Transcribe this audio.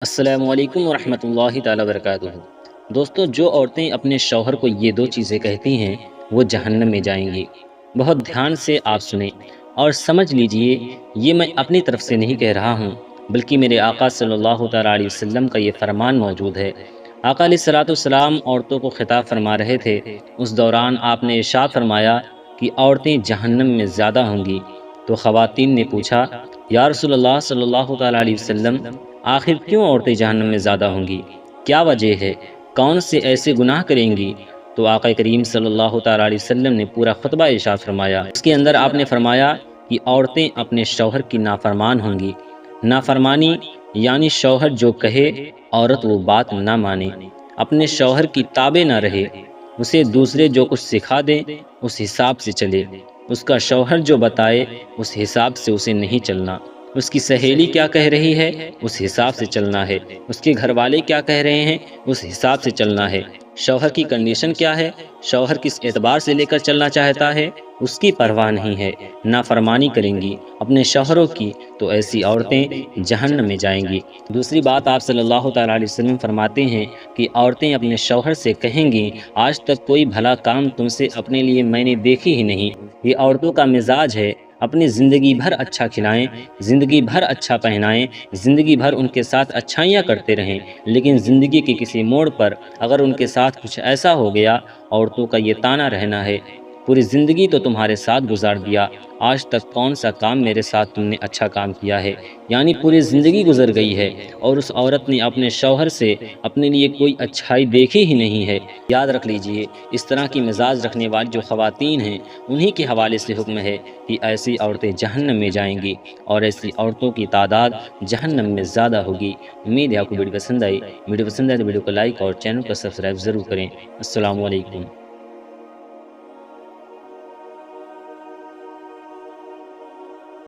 السلام علیکم ورحمۃ اللہ تعالیٰ وبرکاتہ۔ دوستو، جو عورتیں اپنے شوہر کو یہ دو چیزیں کہتی ہیں وہ جہنم میں جائیں گی۔ بہت دھیان سے آپ سنیں اور سمجھ لیجئے، یہ میں اپنی طرف سے نہیں کہہ رہا ہوں بلکہ میرے آقا صلی اللہ تعالیٰ علیہ وسلم کا یہ فرمان موجود ہے۔ آقا علیہ الصلوۃ والسلام عورتوں کو خطاب فرما رہے تھے، اس دوران آپ نے ارشاد فرمایا کہ عورتیں جہنم میں زیادہ ہوں گی۔ تو خواتین نے پوچھا، یا رسول اللہ صلی اللہ تعالیٰ علیہ وسلم، آخر کیوں عورتیں جہنم میں زیادہ ہوں گی؟ کیا وجہ ہے؟ کون سے ایسے گناہ کریں گی؟ تو آقا کریم صلی اللہ تعالیٰ علیہ وسلم نے پورا خطبہ ارشاد فرمایا۔ اس کے اندر آپ نے فرمایا کہ عورتیں اپنے شوہر کی نافرمان ہوں گی۔ نافرمانی یعنی شوہر جو کہے عورت وہ بات نہ مانے، اپنے شوہر کی تابع نہ رہے، اسے دوسرے جو کچھ سکھا دیں اس حساب سے چلے، اس کا شوہر جو بتائے اس حساب سے اسے نہیں چلنا، اس کی سہیلی کیا کہہ رہی ہے اس حساب سے چلنا ہے، اس کے گھر والے کیا کہہ رہے ہیں اس حساب سے چلنا ہے، شوہر کی کنڈیشن کیا ہے، شوہر کس اعتبار سے لے کر چلنا چاہتا ہے اس کی پرواہ نہیں ہے۔ نافرمانی کریں گی اپنے شوہروں کی تو ایسی عورتیں جہنم میں جائیں گی۔ دوسری بات، آپ صلی اللہ تعالیٰ علیہ وسلم فرماتے ہیں کہ عورتیں اپنے شوہر سے کہیں گی، آج تک کوئی بھلا کام تم سے اپنے لیے میں نے دیکھی ہی نہیں۔ یہ عورتوں کا مزاج ہے، اپنی زندگی بھر اچھا کھلائیں، زندگی بھر اچھا پہنائیں، زندگی بھر ان کے ساتھ اچھائیاں کرتے رہیں، لیکن زندگی کے کسی موڑ پر اگر ان کے ساتھ کچھ ایسا ہو گیا، عورتوں کا یہ طعنہ رہنا ہے، پوری زندگی تو تمہارے ساتھ گزار دیا، آج تک کون سا کام میرے ساتھ تم نے اچھا کام کیا ہے؟ یعنی پوری زندگی گزر گئی ہے اور اس عورت نے اپنے شوہر سے اپنے لیے کوئی اچھائی دیکھی ہی نہیں ہے۔ یاد رکھ لیجئے، اس طرح کی مزاج رکھنے والی جو خواتین ہیں انہی کے حوالے سے حکم ہے کہ ایسی عورتیں جہنم میں جائیں گی اور ایسی عورتوں کی تعداد جہنم میں زیادہ ہوگی۔ امید ہے آپ کو ویڈیو پسند آئی۔ ویڈیو پسند آئے تو ویڈیو کو لائک اور چینل کو سبسکرائب ضرور کریں۔ السلام علیکم۔